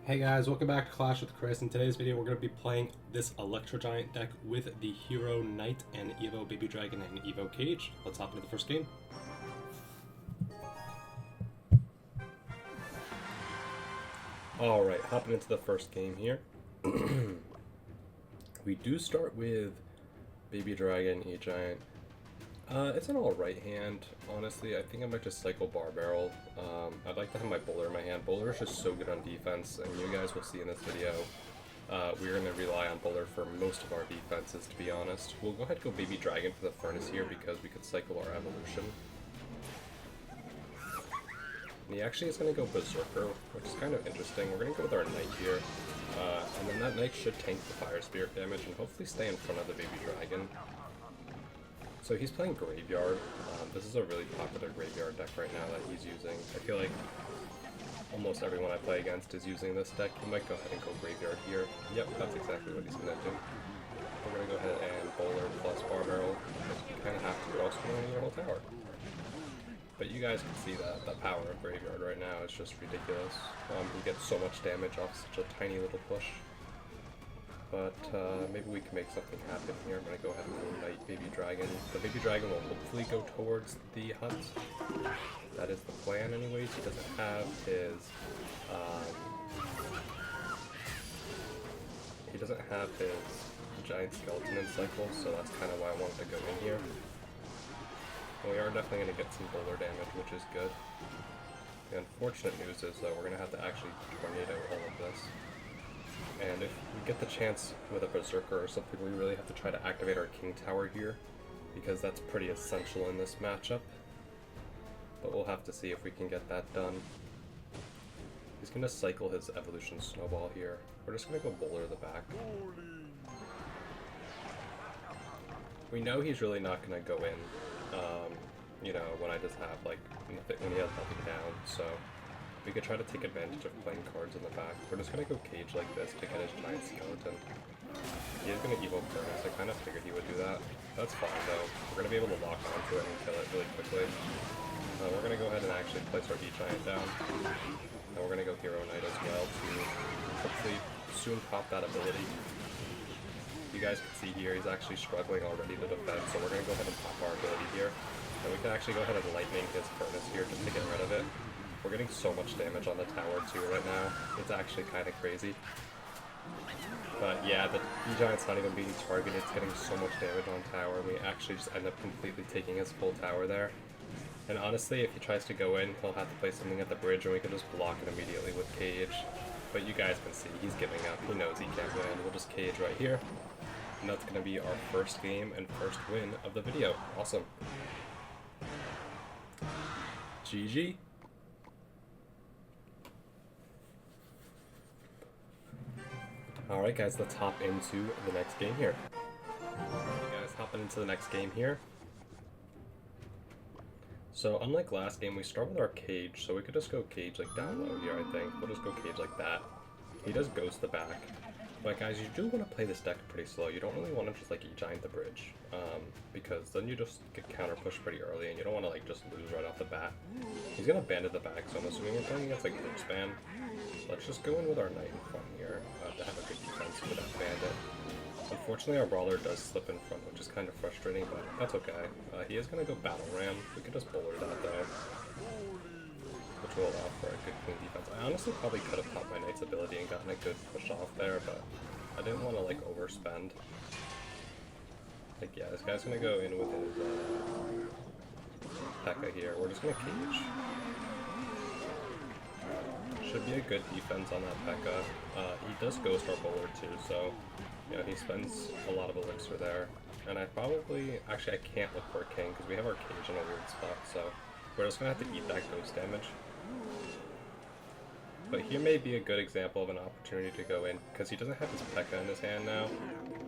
Hey guys, welcome back to Clash with Chris. In today's video, we're going to be playing this Electro Giant deck with the Hero Knight and Evo Baby Dragon and Evo Cage. Let's hop into the first game. Alright, hopping into the first game here. We do start with Baby Dragon, E-Giant. It's an alright hand, honestly. I think I might just cycle Bar Barrel. I'd like to have my Bowler in my hand. Bowler is just so good on defense, and you guys will see in this video, we're going to rely on Bowler for most of our defenses, to be honest. We'll go ahead and go Baby Dragon for the Furnace here because we could cycle our Evolution. And he actually is going to go Berserker, which is kind of interesting. We're going to go with our Knight here, and then that Knight should tank the Fire Spirit damage and hopefully stay in front of the Baby Dragon. So he's playing Graveyard. This is a really popular Graveyard deck right now that he's using. I feel like almost everyone I play against is using this deck. He might go ahead and go Graveyard here. Yep, that's exactly what he's going to do. We're going to go ahead and Bowler plus Bar Barrel. You kind of have to, but also going to need your whole tower. But you guys can see that the power of Graveyard right now is just ridiculous. He gets so much damage off such a tiny little push. But maybe we can make something happen here. I'm going to go ahead and go Knight Baby Dragon. The Baby Dragon will hopefully go towards the hut. That is the plan anyways. He doesn't have his... giant skeleton in cycle, so that's kind of why I wanted to go in here. And we are definitely going to get some Bowler damage, which is good. The unfortunate news is that we're going to have to actually tornado all of this. And if we get the chance with a Berserker or something, we really have to try to activate our King Tower here, because that's pretty essential in this matchup. But we'll have to see if we can get that done. He's going to cycle his Evolution Snowball here. We're just going to go Bowler the back. We know he's really not going to go in, you know, when I just have, like, when he has nothing down, so... We could try to take advantage of playing cards in the back. We're just going to go Cage like this to get his giant skeleton. He is going to Evo Furnace. I kind of figured he would do that. That's fine though. We're going to be able to lock onto it and kill it really quickly. We're going to go ahead and actually place our E-Giant down. And we're going to go Hero Knight as well to hopefully soon pop that ability. You guys can see here he's actually struggling already to defend, so we're going to go ahead and pop our ability here. And we can actually go ahead and lightning his Furnace here just to get rid of it. We're getting so much damage on the tower too right now. It's actually kind of crazy. But yeah, the E-Giant's not even being targeted. It's getting so much damage on tower. We actually just end up completely taking his full tower there. And honestly, if he tries to go in, he'll have to play something at the bridge and we can just block it immediately with Cage. But you guys can see, he's giving up. He knows he can't win. We'll just Cage right here. And that's going to be our first game and first win of the video. Awesome. GG. Alright guys, let's hop into the next game here. Alright guys, hopping into the next game here. So unlike last game, we start with our Cage, so we could just go Cage like down low here, I think. We'll just go Cage like that. He does Ghost the back. But guys, you do want to play this deck pretty slow. You don't really want to just like E-Giant the bridge, because then you just get counter pushed pretty early and you don't want to like just lose right off the bat. He's going to bandit the back, so I'm assuming we're playing against like Ghost Ban. Let's just go in with our Knight in front here to have a good defense with that bandit. Unfortunately, our Brawler does slip in front, which is kind of frustrating, but that's okay. He is going to go Battle Ram. We could just Bowler that though, which will allow for a good clean defense. I honestly probably could have popped my Knight's ability and gotten a good push off there, but I didn't want to like overspend. Like yeah, this guy's going to go in with his Pekka here. We're just going to Cage. Should be a good defense on that Pekka. He does Ghost our Bowler too, so yeah, he spends a lot of elixir there. And I probably, actually I can't look for a king because we have our Cage in a weird spot, so we're just going to have to eat that Ghost damage. But here may be a good example of an opportunity to go in, because he doesn't have his Pekka in his hand now.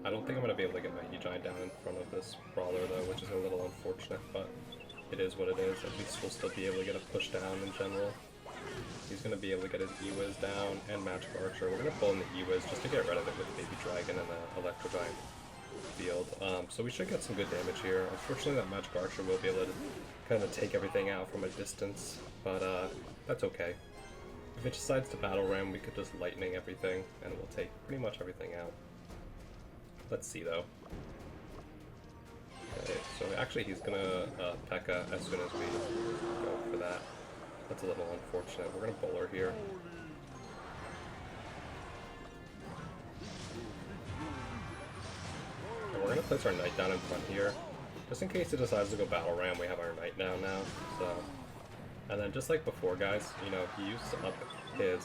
I don't think I'm going to be able to get my E-Giant down in front of this Brawler though, which is a little unfortunate, but it is what it is. At least we'll still be able to get a push down in general. He's going to be able to get his E-Wiz down and Magic Archer. We're going to pull in the E-Wiz just to get rid of it with Baby Dragon and the Electro Giant field. So we should get some good damage here. Unfortunately, that Magic Archer will be able to kind of take everything out from a distance, but that's okay. If it decides to battle ram, we could just lightning everything, and we'll take pretty much everything out. Let's see though. Okay, so actually he's gonna Pekka as soon as we go for that. That's a little unfortunate. We're gonna bowler here. And we're gonna place our knight down in front here. Just in case it decides to go battle ram, we have our knight down now, so. And then just like before, guys, you know, he used up his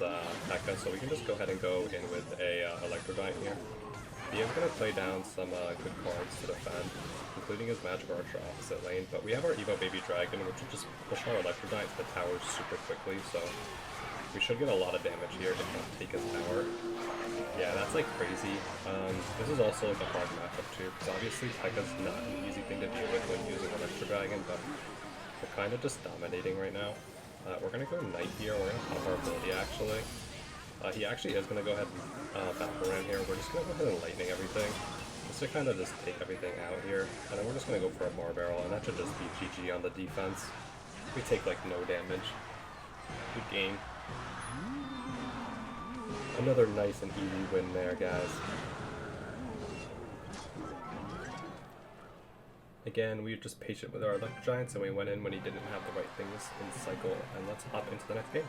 Pekka, so we can just go ahead and go in with a Electro Giant here. He is going to play down some good cards to defend, including his Magic Archer opposite lane, but we have our Evo Baby Dragon, which will just push our Electro Giant to the towers super quickly, so we should get a lot of damage here if not take his tower. Yeah, that's like crazy. This is also like a hard matchup too, because obviously Pekka's not an easy thing to deal with when using Electro Dragon, but we're kind of just dominating right now. We're going to go Knight here, we're going to pop our ability actually. He actually is going to go ahead and battle ram here. We're just going to go ahead and lightning everything, just to kind of just take everything out here. And then we're just going to go for a Bar Barrel, and that should just be GG on the defense. We take like no damage. Good game. Another nice and easy win there, guys. Again, we were just patient with our Electro Giants, and we went in when he didn't have the right things in the cycle. And let's hop into the next game.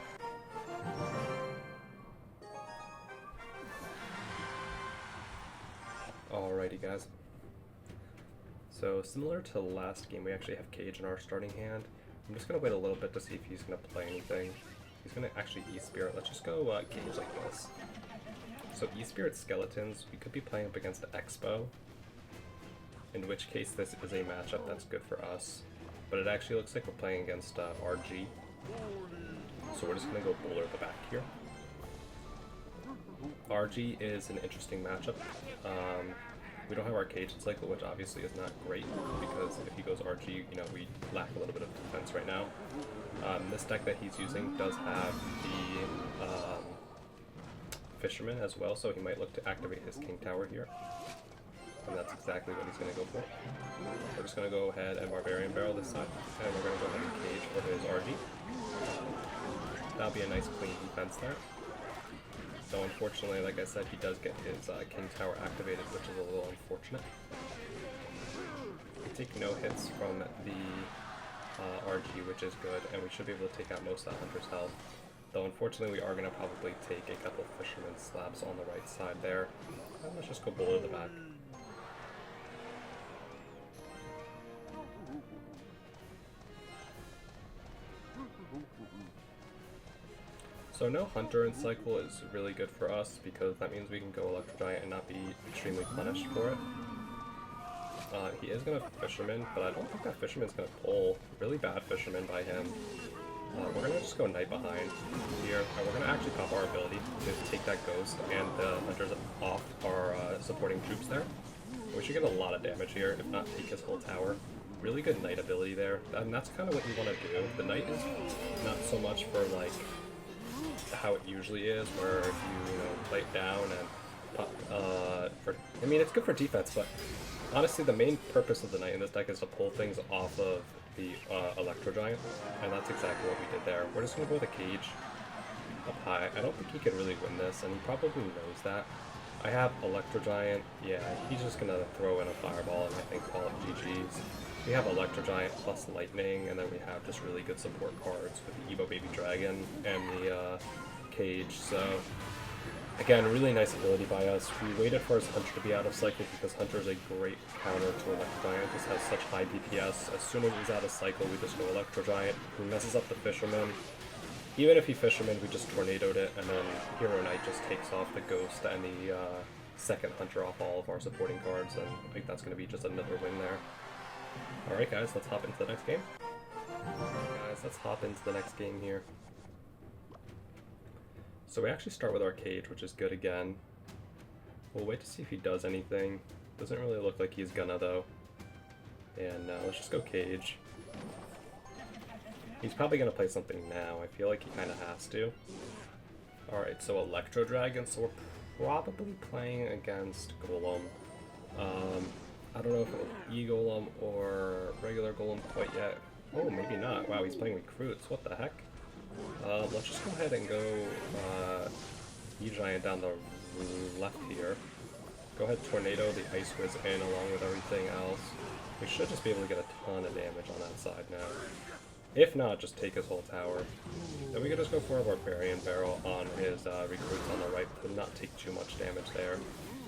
Alrighty, guys. So similar to the last game, we actually have Cage in our starting hand. I'm just gonna wait a little bit to see if he's gonna play anything. He's gonna actually E-Spirit. Let's just go Cage like this. So E-Spirit Skeletons, we could be playing up against Expo, in which case this is a matchup that's good for us. But it actually looks like we're playing against RG. So we're just gonna go bowler at the back here. RG is an interesting matchup. We don't have our Cage cycle, which obviously is not great, because if he goes RG, you know, we lack a little bit of defense right now. This deck that he's using does have the Fisherman as well, so he might look to activate his King Tower here. And that's exactly what he's going to go for. We're just going to go ahead and Barbarian Barrel this side, and we're going to go ahead and Cage for his RG. That'll be a nice clean defense there. So unfortunately, like I said, he does get his King Tower activated, which is a little unfortunate. We take no hits from the RG, which is good, and we should be able to take out most of that Hunter's health. Though unfortunately, we are going to probably take a couple Fisherman slabs on the right side there. And let's just go bowler the back. So no Hunter in cycle is really good for us, because that means we can go Electro Giant and not be extremely punished for it. He is going to Fisherman, but I don't think that Fisherman's going to pull. Really bad Fisherman by him. We're going to just go Knight behind here, and we're going to actually pop our ability to take that Ghost and the Hunters off our supporting troops there. We should get a lot of damage here, if not take his whole tower. Really good Knight ability there, and that's kind of what you want to do. The Knight is not so much for like how it usually is, where you know, play it down and I mean, it's good for defense, but honestly the main purpose of the Knight in this deck is to pull things off of the Electro Giant, and that's exactly what we did there. We're just going to go with a Cage up high. I don't think he could really win this, and he probably knows that. I have Electro Giant, yeah, he's just going to throw in a Fireball and I think call it GG's. We have Electro Giant plus Lightning, and then we have just really good support cards with the Evo Baby Dragon and the Cage, so again, really nice ability by us. We waited for his Hunter to be out of cycle, because Hunter is a great counter to Electro Giant. Just has such high DPS. As soon as he's out of cycle, we just go Electro Giant, who messes up the Fisherman. Even if he Fisherman, we just Tornadoed it, and then Hero Knight just takes off the Ghost and the second Hunter off all of our supporting cards, and I think that's going to be just another win there. Alright guys, let's hop into the next game. Here. So we actually start with our Cage, which is good again. We'll wait to see if he does anything. Doesn't really look like he's gonna though. And let's just go Cage. He's probably gonna play something now. I feel like he kind of has to. Alright, so Electro Dragon. So we're probably playing against Golem. I don't know if it's E-Golem or regular Golem quite yet. Oh, maybe not. Wow, he's playing Recruits. What the heck? Let's just go ahead and go E-Giant down the left here. Go ahead, Tornado the Ice Whiz in along with everything else. We should just be able to get a ton of damage on that side now. If not, just take his whole tower. Then we could just go for a Barbarian Barrel on his recruits on the right to not take too much damage there.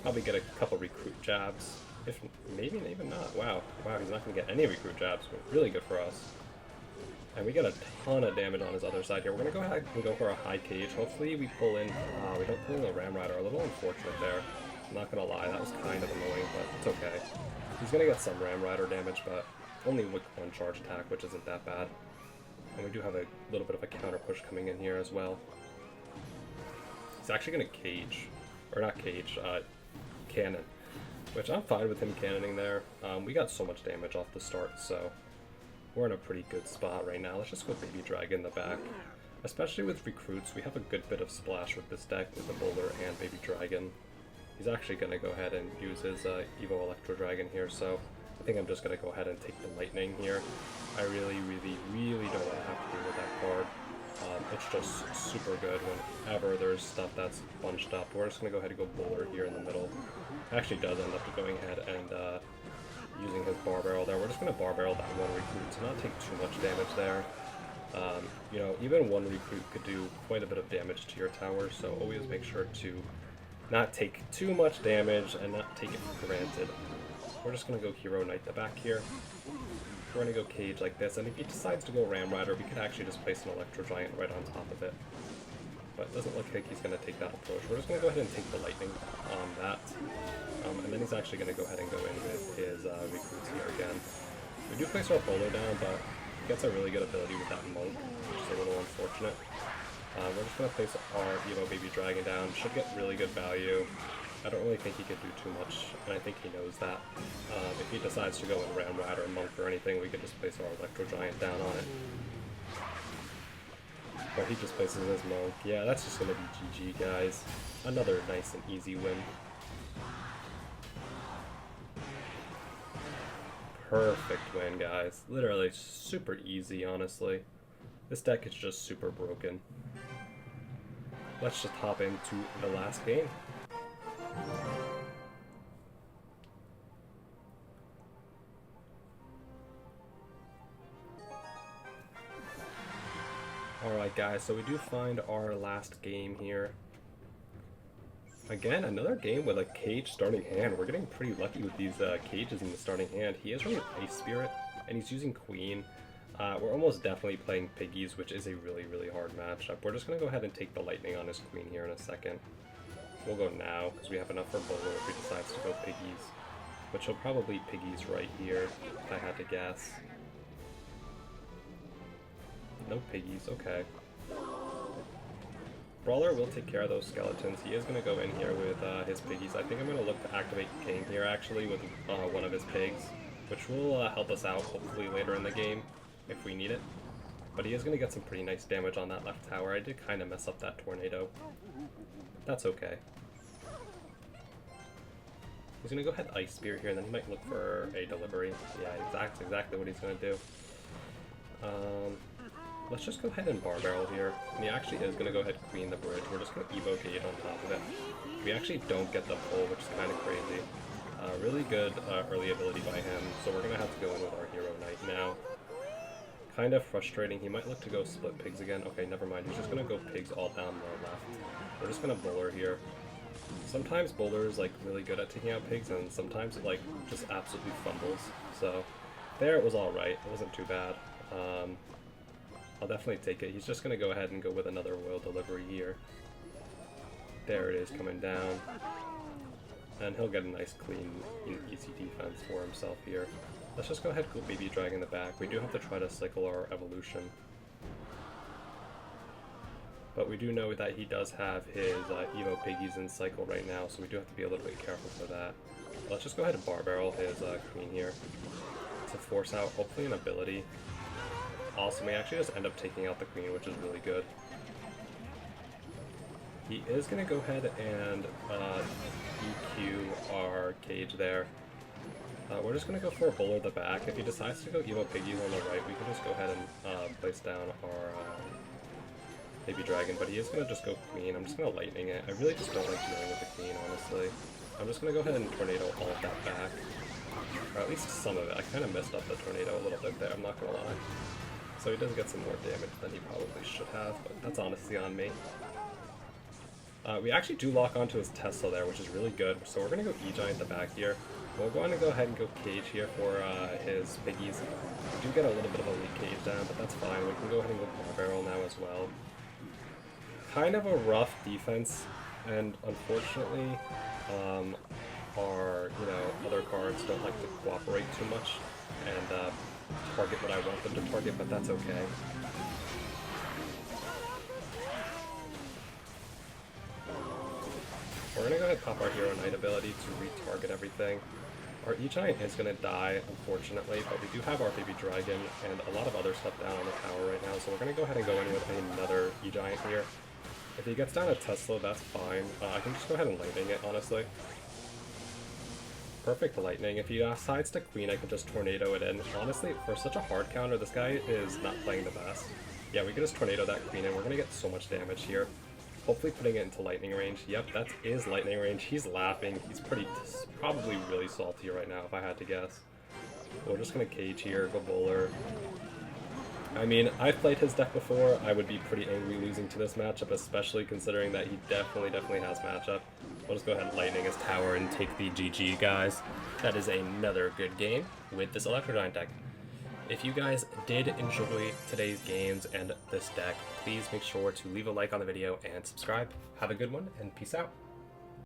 Probably get a couple recruit jabs. If maybe even not. Wow, he's not going to get any recruit jabs. Really good for us. And we get a ton of damage on his other side here. We're going to go ahead and go for a high cage. Hopefully we pull in... we don't pull in the Ram Rider. A little unfortunate there. I'm not going to lie, that was kind of annoying, but it's okay. He's going to get some Ram Rider damage, but only with one charge attack, which isn't that bad. And we do have a little bit of a counter push coming in here as well. He's actually going to cage, or not cage, cannon, which I'm fine with him cannoning there. We got so much damage off the start, so we're in a pretty good spot right now. Let's just go Baby Dragon in the back. Especially with recruits, we have a good bit of splash with this deck with the Boulder and Baby Dragon. He's actually going to go ahead and use his Evo Electro Dragon here, so I think I'm just going to go ahead and take the Lightning here. I really don't want to have to deal with that card. It's just super good whenever there's stuff that's bunched up. We're just going to go ahead and go Bowler here in the middle. Actually does end up going ahead and using his Bar Barrel there. We're just going to Bar Barrel that one recruit to not take too much damage there. You know, even one recruit could do quite a bit of damage to your tower, so always make sure to not take too much damage and not take it for granted. We're just going to go Hero Knight the back here. We're going to go Cage like this, and if he decides to go Ram Rider, we could actually just place an Electro Giant right on top of it. But it doesn't look like he's going to take that approach. We're just going to go ahead and take the Lightning on that. And then he's actually going to go ahead and go in with his recruits here again. We do place our Bolo down, but he gets a really good ability with that Monk, which is a little unfortunate. We're just going to place our Evo Baby Dragon down. Should get really good value. I don't really think he could do too much, and I think he knows that. If he decides to go in Ram Rider or Monk or anything, we could just place our Electro Giant down on it. But he just places his Monk. Yeah, that's just going to be GG, guys. Another nice and easy win. Perfect win, guys. Literally super easy, honestly. This deck is just super broken. Let's just hop into the last game. Alright guys, so we do find our last game here. Again, another game with a cage starting hand. We're getting pretty lucky with these cages in the starting hand. He is running Ice Spirit, and he's using Queen. We're almost definitely playing Piggies, which is a really hard matchup. We're just going to go ahead and take the Lightning on his Queen here in a second. We'll go now, because we have enough for Bowler if he decides to go Piggies. Which he'll probably Piggies right here, if I had to guess. No Piggies, okay. Brawler will take care of those skeletons. He is going to go in here with his Piggies. I think I'm going to look to activate King here, actually, with one of his pigs. Which will help us out, hopefully, later in the game, if we need it. But he is going to get some pretty nice damage on that left tower. I did kind of mess up that Tornado. That's okay. He's going to go ahead Ice Spear here, and then he might look for a delivery. Yeah, that's exactly what he's going to do. Let's just go ahead and Bar Barrel here. And he actually is going to go ahead and Queen the bridge. We're just going to Evo Gate on top of it. We actually don't get the pull, which is kind of crazy. Really good early ability by him, so we're going to have to go in with our Hero Knight now. Kind of frustrating. He might look to go split pigs again. Okay, never mind. He's just going to go pigs all down the left. We're just going to Bowler here. Sometimes Bowler is like really good at taking out pigs, and sometimes it like just absolutely fumbles. So there it was alright. It wasn't too bad. I'll definitely take it. He's just going to go ahead and go with another Royal Delivery here. There it is, coming down. And he'll get a nice, clean, easy defense for himself here. Let's just go ahead and go Baby Dragon in the back. We do have to try to cycle our evolution. But we do know that he does have his Evo Piggies in cycle right now, so we do have to be a little bit careful for that. Let's just go ahead and Bar Barrel his Queen here to force out, hopefully, an ability. Awesome, we actually just end up taking out the Queen, which is really good. He is going to go ahead and EQ our cage there. We're just going to go for a Bowler at the back. If he decides to go Evo Piggies on the right, we can just go ahead and place down our Baby Dragon, but he is going to just go Queen. I'm just going to Lightning it. I really just don't like dealing with the Queen, honestly. I'm just going to go ahead and Tornado all of that back. Or at least some of it. I kind of messed up the Tornado a little bit there, I'm not going to lie. So he does get some more damage than he probably should have, but that's honestly on me. We actually do lock onto his Tesla there, which is really good. So we're going to go E-Giant the back here. We're going to go ahead and go Cage here for his piggies. We do get a little bit of a weak Cage down, but that's fine. We can go ahead and go Bar Barrel now as well. Kind of a rough defense, and unfortunately, our other cards don't like to cooperate too much and target what I want them to target, but that's okay. We're going to go ahead and pop our Hero Knight ability to retarget everything. Our E-Giant is going to die, unfortunately, but we do have our Baby Dragon and a lot of other stuff down on the tower right now, so we're going to go ahead and go in with another E-Giant here. If he gets down a Tesla, that's fine. I can just go ahead and Lightning it, honestly. Perfect Lightning. If he decides to Queen, I can just Tornado it in. Honestly, for such a hard counter, this guy is not playing the best. Yeah, we can just Tornado that Queen and we're going to get so much damage here. Hopefully putting it into Lightning range. Yep, that is Lightning range. He's laughing. He's probably really salty right now, if I had to guess. We're just going to Cage here, go Bowler. I mean, I've played his deck before. I would be pretty angry losing to this matchup, especially considering that he definitely has matchup. We'll just go ahead and Lightning his tower and take the GG, guys. That is another good game with this Electro Giant deck. If you guys did enjoy today's games and this deck, please make sure to leave a like on the video and subscribe. Have a good one, and peace out.